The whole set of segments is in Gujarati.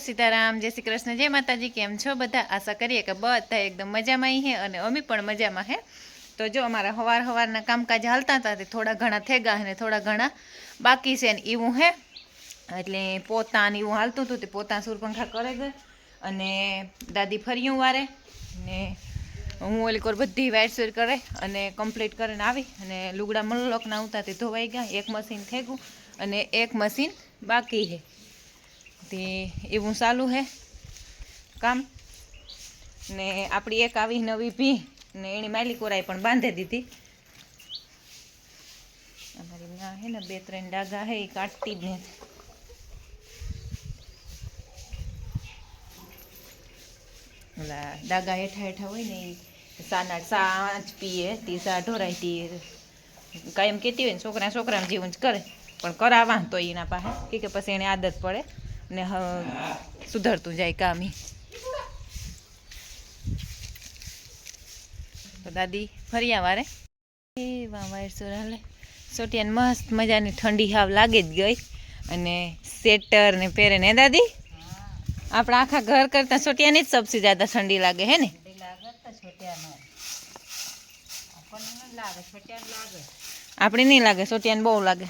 સીતારામ, જય શ્રી કૃષ્ણ, જય માતાજી। કેમ છો બધા? आशा करिए कि બધા એકદમ મજામાં હે અને અમે પણ મજામાં હે। તો જો અમારા હવારના કામકાજ હાલતા હતા તે થોડા ઘણા થઈ ગયા ને થોડા ઘણા બાકી છે ને એવું હે। એટલે પોતા ને એવું હાલતું હતું તે પોતા સુરપંખા કરે ગઈ અને દાદી ફરિયું વારે ને હું ઓલી કોર બધી વાયરસોર કરે અને કમ્પ્લીટ કરીને આવી અને લુગડા મલ્લોકના ઉતા તે ધોવાઈ ગયા। એક મશીન થઈ ગયું અને એક મશીન બાકી છે તે એવું ચાલુ હે કામ ને આપણી એક આવી નવી ભી ને એની માલી કોરાઈ પણ બાંધી દીધી। અમારી ના હે ને 2-3 ડાઘા હે એ કાઢતી જ નથી। ઓલા ડાઘા હેઠા હેઠા હોય ને એ સાંજ પીએ તી સા ઢોરાય તી કાયમ કહેતી હોય ને છોકરા જેવું જ કરે પણ કરાવા તો એના પાસે કે પછી એને આદત પડે ને સુધરતું જાય કામ। તો દાદી ફરિયા વારે વાયરસોર હાલે સોટિયાને મસ્ત મજાની ઠંડી હાવ લાગે જ ગઈ અને સ્વેટર ને પહેરે ને દાદી આપણા આખા ઘર કરતાં સોટિયાની જ સબથી જ્યાદા ઠંડી લાગે હે ને? આપણે નહીં લાગે, સોટિયાને બહુ લાગે।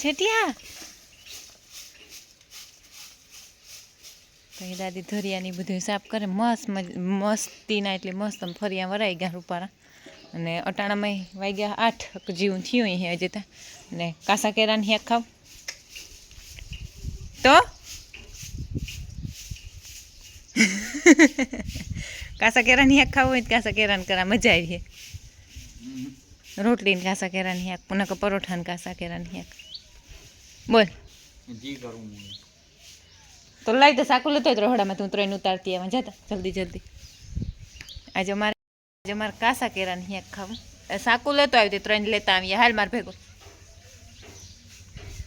છેટિયા તો એ દાદી ધરિયાની બધું સાફ કરે મસ્તીના એટલે મસ્ત ફરિયા વરાઈ ગયા રૂપારા અને અટાણામાં વાગ્યા 8 જેવું થયું હે હજી ત્યાં ને કાસા કેરાની હેક ખાવ તો કાસા કેરાની હેક ખાવું હોય તો કાસા કેરાન કરા મજા આવી છે। રોટલી ને કાસા કેરાની હેક પુનઃ પરોઠા ને કાસા કેરાની હેક બોલ જી કરું તો લાઈ તો સાકુ લેતો રહોડામાં તું 3 ઉતારતી આવા જતા જલ્દી આજે મારે કાસા કેરાની હેક ખાવું સાકુ લેતો આવી 3 લેતા આવીએ હાલ માર ભેગો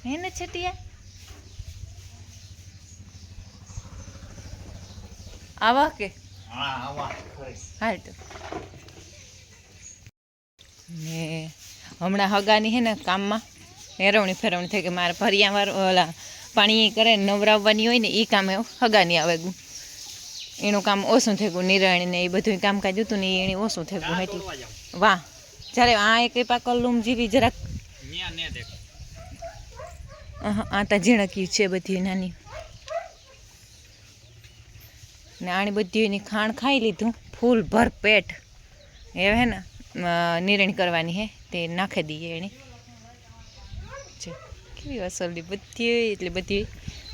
હે ને છેટિયા આવા કે હાલ તો ને હમણાં હગાની હે ને કામમાં હેરવણી ફેરવણી થઈ કે મારે ફરિયાવાર ઓલા પાણી કરે નવરાવવાની હોય ને એ કામે હગાની આવે ગયું એનું કામ ઓછું થઈ ગયું નિરાણી ને એ બધું કામકાજ હતું ને એને ઓછું થઈ ગયું એટલે વાહ જ્યારે આ એક પાકલુમ જેવી જરાક આ તા ઝીણક્યું છે બધી નાની ને આણી બધી એની ખાણ ખાઈ લીધું ફૂલ ભર પેટ એ હે ને નિરણ કરવાની હે તે નાખી દઈએ એની કેવી અસલી બધી એટલે બધી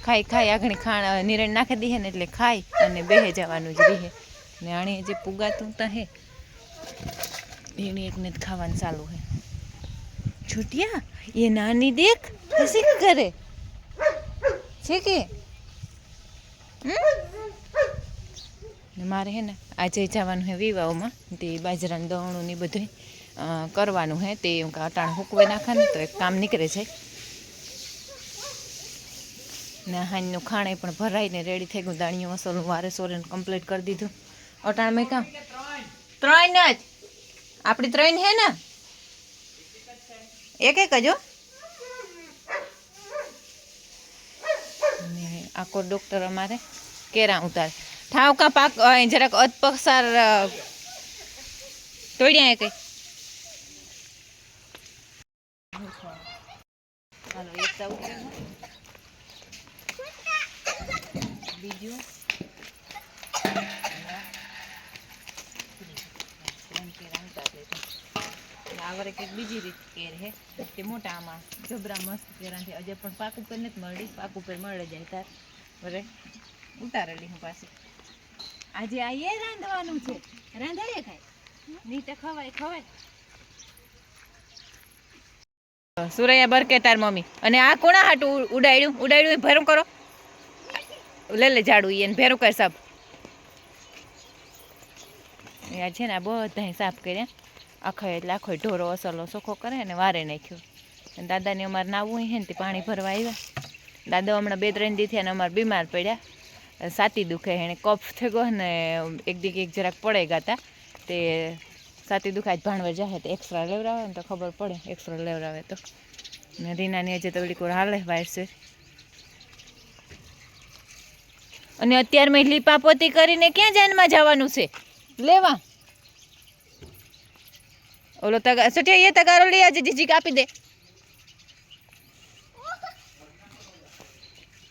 ખાઈ આગળ ખાણ નિરણ નાખી દઈએ ને એટલે ખાઈ અને બેહે જવાનું જ રહે ને આણી જે પુગાતું તા હે એની એકને જ ખાવાનું ચાલુ હે। છૂટિયા એ નાની દેખ હસી કરે છે કે ને મારે હે ને આજે જવાનું હે વિવાહમાં તે બાજરાનું દવણું ને બધું કરવાનું હે તે અટાણ હુકવે નાખે ને તો એક કામ નીકળે છે ને હાનનું ખાણે પણ ભરાઈને રેડી થઈ ગયું દાણિયું મસાલું વારે સોરે કમ્પ્લીટ કરી દીધું અટાણ મેં કામ 3 જ આપણી 3 હે ને એક જ આખો ડોક્ટર અમારે કેરા ઉતારે ઠાવકા પાક જરાક અધપક્ષાર તોડ્યા કઈ હાલો એક બીજું આવરે કંઈક બીજી રીત કેર હે તે મોટા આમાં જબરા મસ્ત કેરાથી હજે પણ પાક ઉપર નથી મળી પાક ઉપર મળે જાય તાર બરે ઉતારેલી હું પાછી આજે આ એ રાંધવાનું છે રાંધાડે ખાય નીચે ખવાય સુરૈયા બરકે તાર મમ્મી અને આ કોણા હાટું ઉડાડ્યું ભેરું કરો લે ઝાડુ એને ભેરું કર સાફ આ છે ને આ બધા સાફ કર્યા આખો એટલે આખો ઢોરો અસલો ચોખ્ખો કરે ને વારે નાખ્યો દાદાને અમારે નાવું હે ને તે પાણી ભરવા આવ્યા દાદા હમણાં 2-3 દી થયા ને અમારે બીમાર પડ્યા છાતી દુખે એને કફ થઈ ગયો ને એક જરાક પડે ગાતા તે છાતી દુખાય ભાણવા જાય તો એક્સરા લેવડાવે ને તો ખબર પડે એક્સરા લેવડાવે તો ને રીનાની હજી તો ઓલી કોર હાલે વાયરસે અને અત્યારમાં લીપાપોતી કરીને ક્યાં જાનમાં જવાનું છે લેવા? ઓલો તગા સટિયા એ તગારો લઈ આજે જીજી કાપી દે.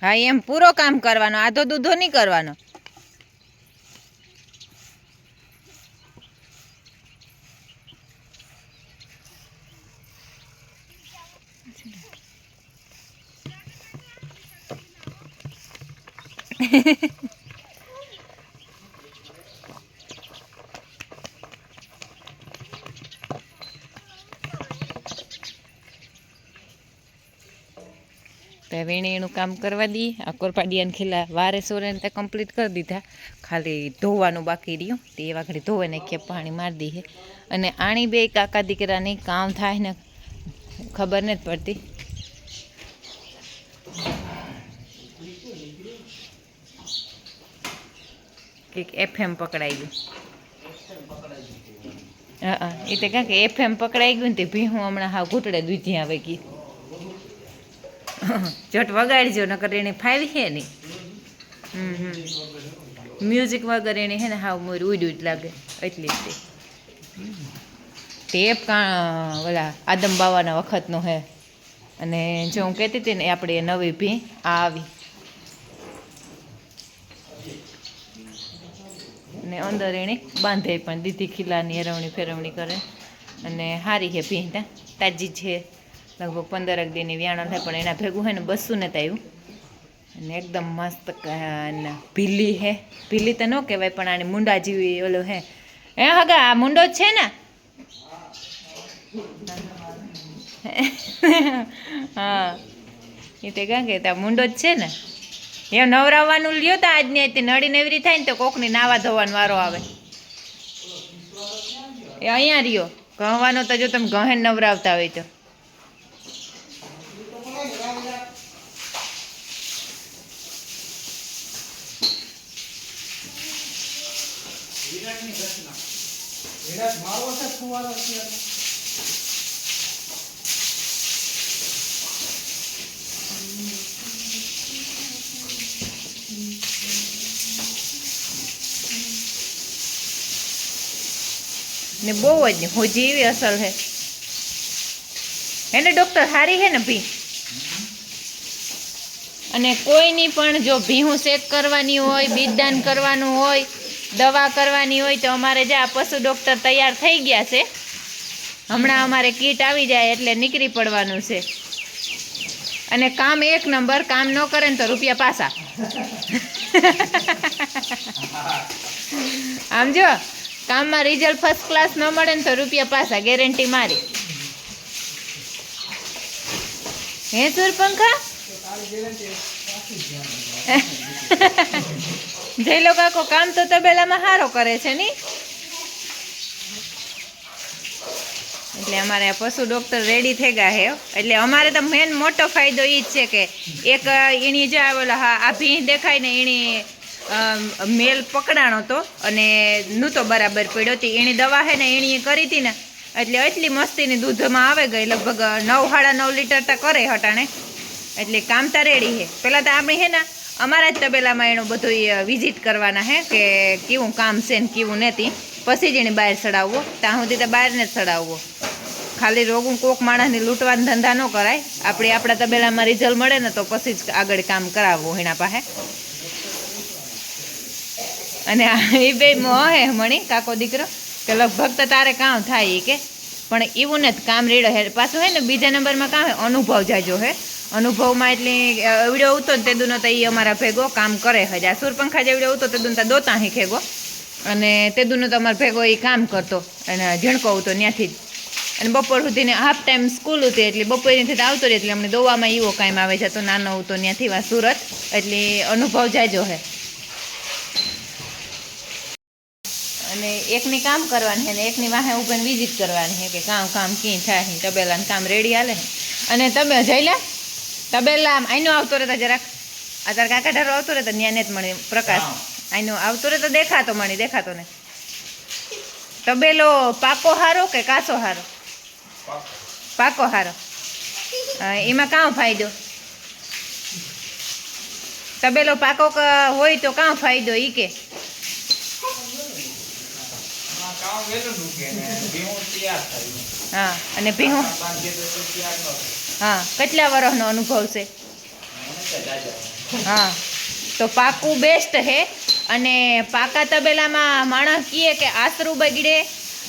હા એમ પૂરો કામ કરવાનો, આધો દૂધો નહીં કરવાનો. તો વેણી એનું કામ કરવા દઈએ. આ કોરપાડિયાને ખીલા વારે સોરે ને કમ્પ્લીટ કરી દીધા, ખાલી ધોવાનું બાકી રહ્યું. તે એવા ઘડી ધોવે નાખીએ, પાણી મારી દઈએ. અને આણી બે કાકા દીકરાની કામ થાય ને ખબર નથી પડતી. કંઈક FM પકડાઈ ગયું. હા એ તો કાં કે FM પકડાઈ ગયું ને તે ભીહું હમણાં હાવ ઘૂંટડે દૂધી આવે ગઈ. ચટ વગાડજો નકર એને ફાવી છે નહીં. મ્યુઝિક વગર એને હે ને હાવ મોર ઉડ લાગે એટલી જ ટેપ ઓલા આદમ બાવાના વખતનો હે. અને જો હું કહેતી હતી ને આપણે નવી ભી આવી ને અંદર એણે બાંધે પણ દીધી ખીલાની હરવણી ફેરવણી કરે. અને હારી છે ભી ત્યાં તાજી છે, લગભગ 15 દીની વ્યાણો થાય, પણ એના ભેગું છે ને 200 ને આવ્યું. અને એકદમ મસ્ત ભીલી હે. ભીલી તો ન કહેવાય પણ આને મુંડા જેવી ઓલો હે. હગા આ મુંડો જ છે ને? હા એ તો કાં કે મુંડો જ છે ને. એ નવરાવવાનું લ્યો તો આજની હતી નળી નેવરી થાય ને તો કોકની નાવા ધોવાનો વારો આવે. એ અહીંયા રહ્યો ગહવાનો તો જો તમે ગહેન નવરાવતા હોય તો. ને બહુ જ હોજી એવી અસર છે એને ડૉક્ટર સારી છે ને ભી. અને કોઈની પણ જો ભીહું શેક કરવાની હોય, બીજદાન કરવાનું હોય, દવા કરવાની હોય તો અમારે જે આ પશુ ડૉક્ટર તૈયાર થઈ ગયા છે. હમણાં અમારે કીટ આવી જાય એટલે નીકળી પડવાનું છે. અને કામ 1 નંબર, કામ ન કરે ને તો રૂપિયા પાછા. આમ જો કામમાં રિઝલ્ટ ફર્સ્ટ ક્લાસ ન મળે ને તો રૂપિયા પાછા, ગેરંટી મારી. હે સુરપંખા જયલો કાકો કામ તો તબેલામાં સારો કરે છે ની. એટલે અમારે આ પશુ ડૉક્ટર રેડી થઈ ગયા છે. એટલે અમારે તો મેન મોટો ફાયદો એ જ છે કે એક એની જે આવેલા આ ભીંહ દેખાય ને એની મેલ પકડાણો હતો અને નહોતો બરાબર પડ્યો હતી. એની દવા છે ને એની કરી હતી ને એટલે એટલી મસ્તીની દૂધમાં આવે ગઈ, લગભગ 9-9.5 લીટર તો કરે હટાણે. એટલે કામ તો રેડી છે. પહેલાં તો આપણે છે ને અમારા જ તબેલામાં એનું બધું વિઝિટ કરવાના હે કે કેવું કામ છે ને કેવું નથી, પછી જ એને બહાર ચડાવવો. ત્યાં સુધી તો બહાર ને જ ચડાવવો. ખાલી રોગું કોક માણસને લૂંટવાનો ધંધા ન કરાય. આપણે આપણા તબેલામાં રિઝલ્ટ મળે ને તો પછી જ આગળ કામ કરાવવું એના પાસે. અને એ બે હે મણી કાકો દીકરો કે લગભગ તો તારે કામ થાય એ કે, પણ એવું નથી કામ રેડો હે. પાછું હે ને બીજા નંબરમાં કામ હે અનુભવ જાજો હે. અનુભવમાં એટલે એવડો આવતો ને તેદુનો તો એ અમારા ભેગો કામ કરે હજ. આ સુરપંખા જેવડો આવતો તેદુન તો દોતા હી ખેગો, અને તેદુનો તો અમારો ભેગો એ કામ કરતો અને ઝીણકો આવતો ત્યાંથી જ. અને બપોર સુધીને હાફ ટાઈમ સ્કૂલ હતી એટલે બપોરેથી આવતો રહે. એટલે અમને દોવામાં એવો કામ આવે છે. તો નાનો આવતો ત્યાંથી વા સુરત, એટલે અનુભવ જાજો હે. અને એકની કામ કરવાની છે ને એકની વાહે ઉભીને વિઝિટ કરવાની છે કે કામ ક્યાં થાય છે. તબેલાને કામ રેડી હાલે ને. અને તમે જઈ લે તબેલા આઈનો આવતો રહેતા જરાક, આ તાર કાકા ઢારો આવતો રહેતા ત્યાં ને જ મળી પ્રકાશ આઈનો આવતો રહેતો દેખાતો મળી દેખાતો ને. તબેલો પાકો હારો કે કાચો હારો? પાકો હારો. એમાં કામ ફાયદો તબેલો પાકો હોય તો કાં ફાયદો ઈ કે? હા, અને ભીહું હા કેટલા વર્ષનો અનુભવ છે? હા, તો પાકું બેસ્ટ હે. અને પાકા તબેલામાં માણસ કહે કે આસરું બગડે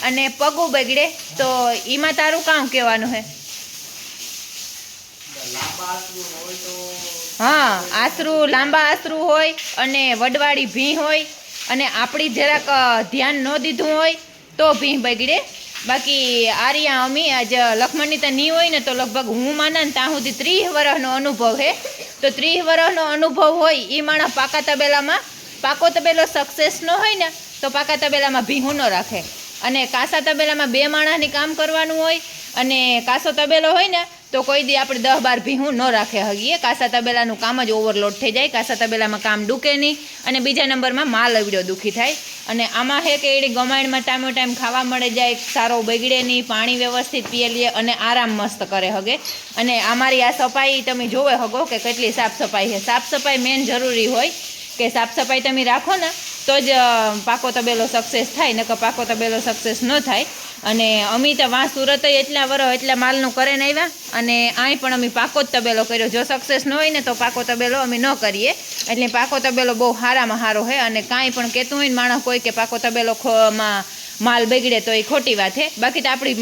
અને પગું બગડે, તો એમાં તારું કામ કહેવાનું હે? હા, આસરું લાંબા આસરું હોય અને વડવાળી ભીં હોય અને આપણી જરાક ધ્યાન ન દીધું હોય તો ભીં બગડે. બાકી આર્યા અમી આજ લખમણની તો નહીં હોય ને તો લગભગ હું માના ને ત્યાં સુધી 30 વર્ષનો અનુભવ હે. તો 30 વર્ષનો અનુભવ હોય એ માણસ પાકા તબેલામાં, પાકો તબેલો સક્સેસ ન હોય ને તો પાકા તબેલામાં ભીહું ન રાખે. અને કાસા તબેલામાં 2 માણસની કામ કરવાનું હોય અને કાસો તબેલો હોય ને તો કોઈ દી આપણે 10-12 ભીહું ન રાખે હગીએ. કાસા તબેલાનું કામ જ ઓવરલોડ થઈ જાય, કાસા તબેલામાં કામ ડૂકે નહીં અને બીજા નંબરમાં માલ અવડ્યો દુખી થાય. અને આમાં હે કે એડી ગમાણમાં ટાઈમ ખાવા મળે જાય, સારો બગડે નહીં, પાણી વ્યવસ્થિત પીએ લે અને આરામ મસ્ત કરે હગે. અને અમારી આ સફાઈ તમે જોવે હગો કે કેટલી સાફ સફાઈ છે. સાફ સફાઈ મેન જરૂરી હોય કે સાફ સફાઈ તમે રાખો ને તો જ પાકો તબેલો સક્સેસ થાય, નકર પાકો તબેલો સક્સેસ ન થાય. અને અમે તો વાં સુરત એટલા વર્ષ એટલા માલનું કરીને આવ્યા અને અહીં પણ અમે પાકો જ તબેલો કર્યો. જો સક્સેસ ન હોય ને તો પાકો તબેલો અમે ન કરીએ. એટલે પાકો તબેલો બહુ સારામાં સારો છે. અને કાંઈ પણ કહેતું હોય ને માણસ કોઈ કે પાકો તબેલો માં માલ બગડે તો એ ખોટી વાત છે. બાકી તો આપણી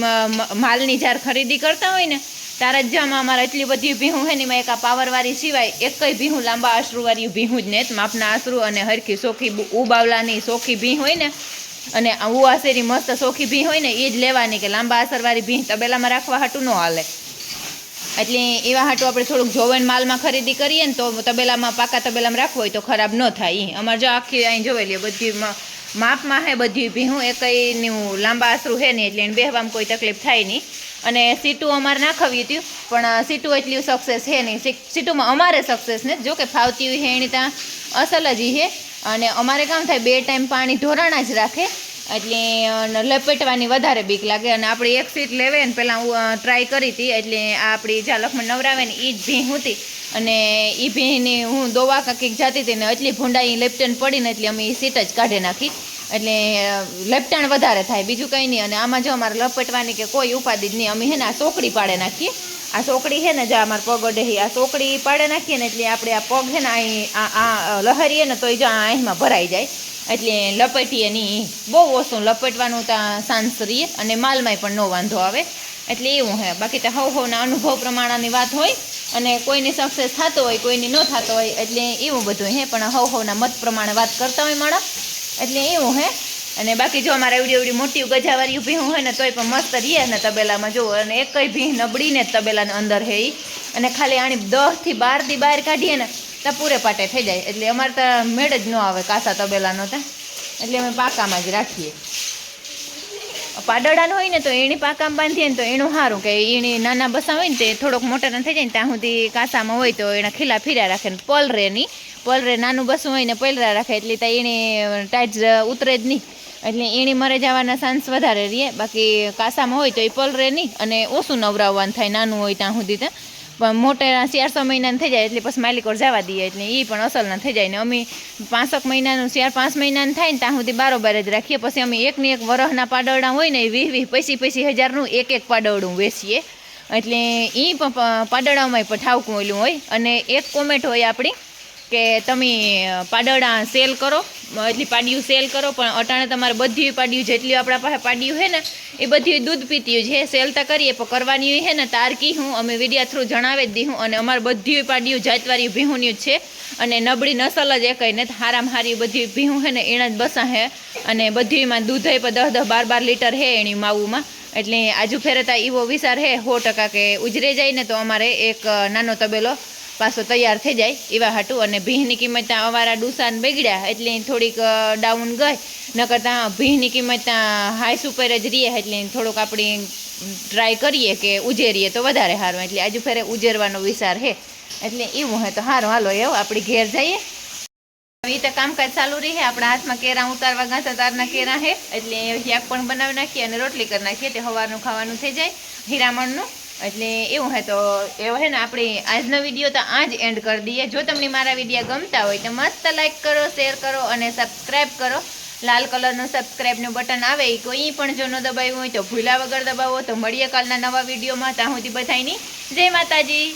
માલની જ્યારે ખરીદી કરતા હોય ને તારા જ જામાં અમારે એટલી બધી ભીહું છે ને એમાં એક આ પાવરવાળી સિવાય એકય ભીહું લાંબા આશરુવાળી ભીહું જ ને માપના આશરું અને હરખી સોખી ઉબાવલાની સોખી ભીં હોય ને અને ઉવાસેરી મસ્ત સોખી ભીં હોય ને એ જ લેવાની, કે લાંબા આસરવાળી ભીં તબેલામાં રાખવા હાટું ન હાલે. એટલે એવા હાટું આપણે થોડુંક જોવેન માલમાં ખરીદી કરીએ ને તો તબેલામાં પાકા તબેલામાં રાખવું હોય તો ખરાબ ન થાય. અમારે જો આખી અહીં જોઈ લે બધી માપમાં હે બધી ભીહું, એકયનું લાંબા આસરું છે નહીં એટલે એને બેહવામાં કોઈ તકલીફ થાય નહીં. અને સીટું અમારે નાખવી હતી પણ સીટું એટલી સક્સેસ છે નહીં. સીટુમાં અમારે સક્સેસ ને જો કે ફાવતી હોય એની ત્યાં અસલ જ છે. અને અમારે કામ થાય 2 ટાઈમ પાણી ઢોરાણા જ રાખે એટલે લપેટવાની વધારે બીક લાગે. અને આપણે એક સીટ લેવે ને પહેલાં હું ટ્રાય કરી હતી એટલે આ આપણી જ્યાં લખમણ નવરાવે ને એ જ ભીં હતી અને એ ભીંની હું દોવા કાંઈક જતી હતી ને એટલી ભૂંડાઈ લેપટન પડીને એટલે અમે એ સીટ જ કાઢી નાખી. એટલે લેપટાણ વધારે થાય, બીજું કંઈ નહીં. અને આમાં જો અમારે લપેટવાની કે કોઈ ઉપાધિ જ નહીં. અમે છે ને આ સોકડી પાડે નાખીએ. આ સોકડી છે ને જો અમારે પગ અડે આ સોકડી પાડે નાખીએ ને એટલે આપણે આ પગ છે ને અહીં આ લહરીએ ને તો એ જો અહીંમાં ભરાઈ જાય. એટલે લપેટીએ નહીં, બહુ ઓછું લપેટવાનું ત્યાં સાંસ રહીએ અને માલમાંય પણ ન વાંધો આવે. એટલે એવું હે. બાકી તો હવના અનુભવ પ્રમાણની વાત હોય અને કોઈની સક્સેસ થતો હોય કોઈની ન થતો હોય એટલે એવું બધું હે. પણ હવના મત પ્રમાણે વાત કરતા હોય માણસ એટલે એવું હે. અને બાકી જો અમારે એવડી મોટી ગજાવાળી ભીહું હોય ને તોય પણ મસ્ત રહીએ ને તબેલામાં જુઓ. અને એકય ભીહ નબળીને જ તબેલાની અંદર હે એ. અને ખાલી આણી 10 થી 12 દી બહાર કાઢીએ ને તો પૂરે પાટે થઈ જાય. એટલે અમારે તો મેળ જ ન આવે કાસા તબેલાનો ત્યાં. એટલે અમે પાકામાં જ રાખીએ. પાડડાનો હોય ને તો એની પાકામાં બાંધીએ ને તો એનું સારું કે એની નાના બસા હોય ને તે થોડોક મોટા થઈ જાય ને ત્યાં સુધી કાસામાં હોય તો એના ખીલા ફીરા રાખે ને પલરે નાનું બસું હોય ને પલરા રાખે એટલે ત્યાં એની ટાઈટ ઉતરે જ નહીં. એટલે એની મરે જવાના ચાન્સ વધારે રહીએ. બાકી કાસામાં હોય તો એ પલરે નહીં અને ઓછું નવરાવવાનું થાય નાનું હોય ત્યાં સુધી. ત્યાં પણ મોટા 400 મહિનાનું થઈ જાય એટલે પછી માલિકોર જવા દઈએ એટલે એ પણ અસલના થઈ જાય. ને અમે 5 મહિનાનું 4-5 મહિનાનું થાય ને ત્યાં સુધી બારોબાર જ રાખીએ. પછી અમે એકની એક વરસના પાડવડા હોય ને 20-25 હજારનું એક પાડવડું વેચીએ. એટલે એ પણ પાડવડામાં પણ ઠાવકું ઓલું હોય. અને એક કોમેન્ટ હોય આપણી કે તમે પાડવડા સેલ કરો એટલી પાડિયું સેલ કરો, પણ અટાણે તમારે બધી પાડિયું જેટલી આપણા પાસે પાડિયું છે ને એ બધી દૂધ પીતી છે. સેલ તો કરીએ પણ કરવાની છે ને તાર કી હું અમે વિડીયા થ્રુ જણાવી જ દીધું. અને અમારે બધી પાડિયું જાતવાળી ભીહુંની જ છે અને નબળી નસલ જ એકઈ ને હારામાં હારી બધી ભીહું છે ને એના જ બસા છે. અને બધીમાં દૂધ પણ 10-12 લીટર છે એની માવુંમાં. એટલે આજુ ફેરતા એવો વિચાર છે 100% કે ઉજરે જાય ને તો અમારે એક નાનો તબેલો પાછો તૈયાર થઈ જાય એવા હાટું. અને ભીંની કિંમત ત્યાં અવારા ડૂસાને બગડ્યા એટલે થોડીક ડાઉન ગઈ. નકર ત્યાં ભીંની કિંમત ત્યાં હાઈ સુપર જ રહીએ એટલે થોડુંક આપણી ટ્રાય કરીએ કે ઉજેરીએ તો વધારે સારું. એટલે આજુ ફેરે ઉજેરવાનો વિચાર છે. એટલે એવું હોય તો સારું. હાલો એવું આપણે ઘેર જઈએ. એ તો કામકાજ ચાલુ રહે. આપણા હાથમાં કેરા ઉતારવા ગાંઠા તારના કેરા છે એટલે શાક પણ બનાવી નાખીએ અને રોટલી કરી નાખીએ. તે સવારનું ખાવાનું થઈ જાય હીરામણનું. એટલે એવું હે તો એવો હે ને આપણે આજનો વિડીયો તો આ જ એન્ડ કરી દઈએ. જો તમને મારા વિડીયો ગમતા હોય તો મસ્ત લાઈક કરો, શેર કરો અને સબસ્ક્રાઈબ કરો. લાલ કલરનું સબસ્ક્રાઈબનું બટન આવે એ કોઈ પણ જો ન દબાવ્યું હોય તો ભૂલા વગર દબાવો. તો મળીએ કાલના નવા વિડીયોમાં. ત્યાં સુધી બધાયની જય માતાજી.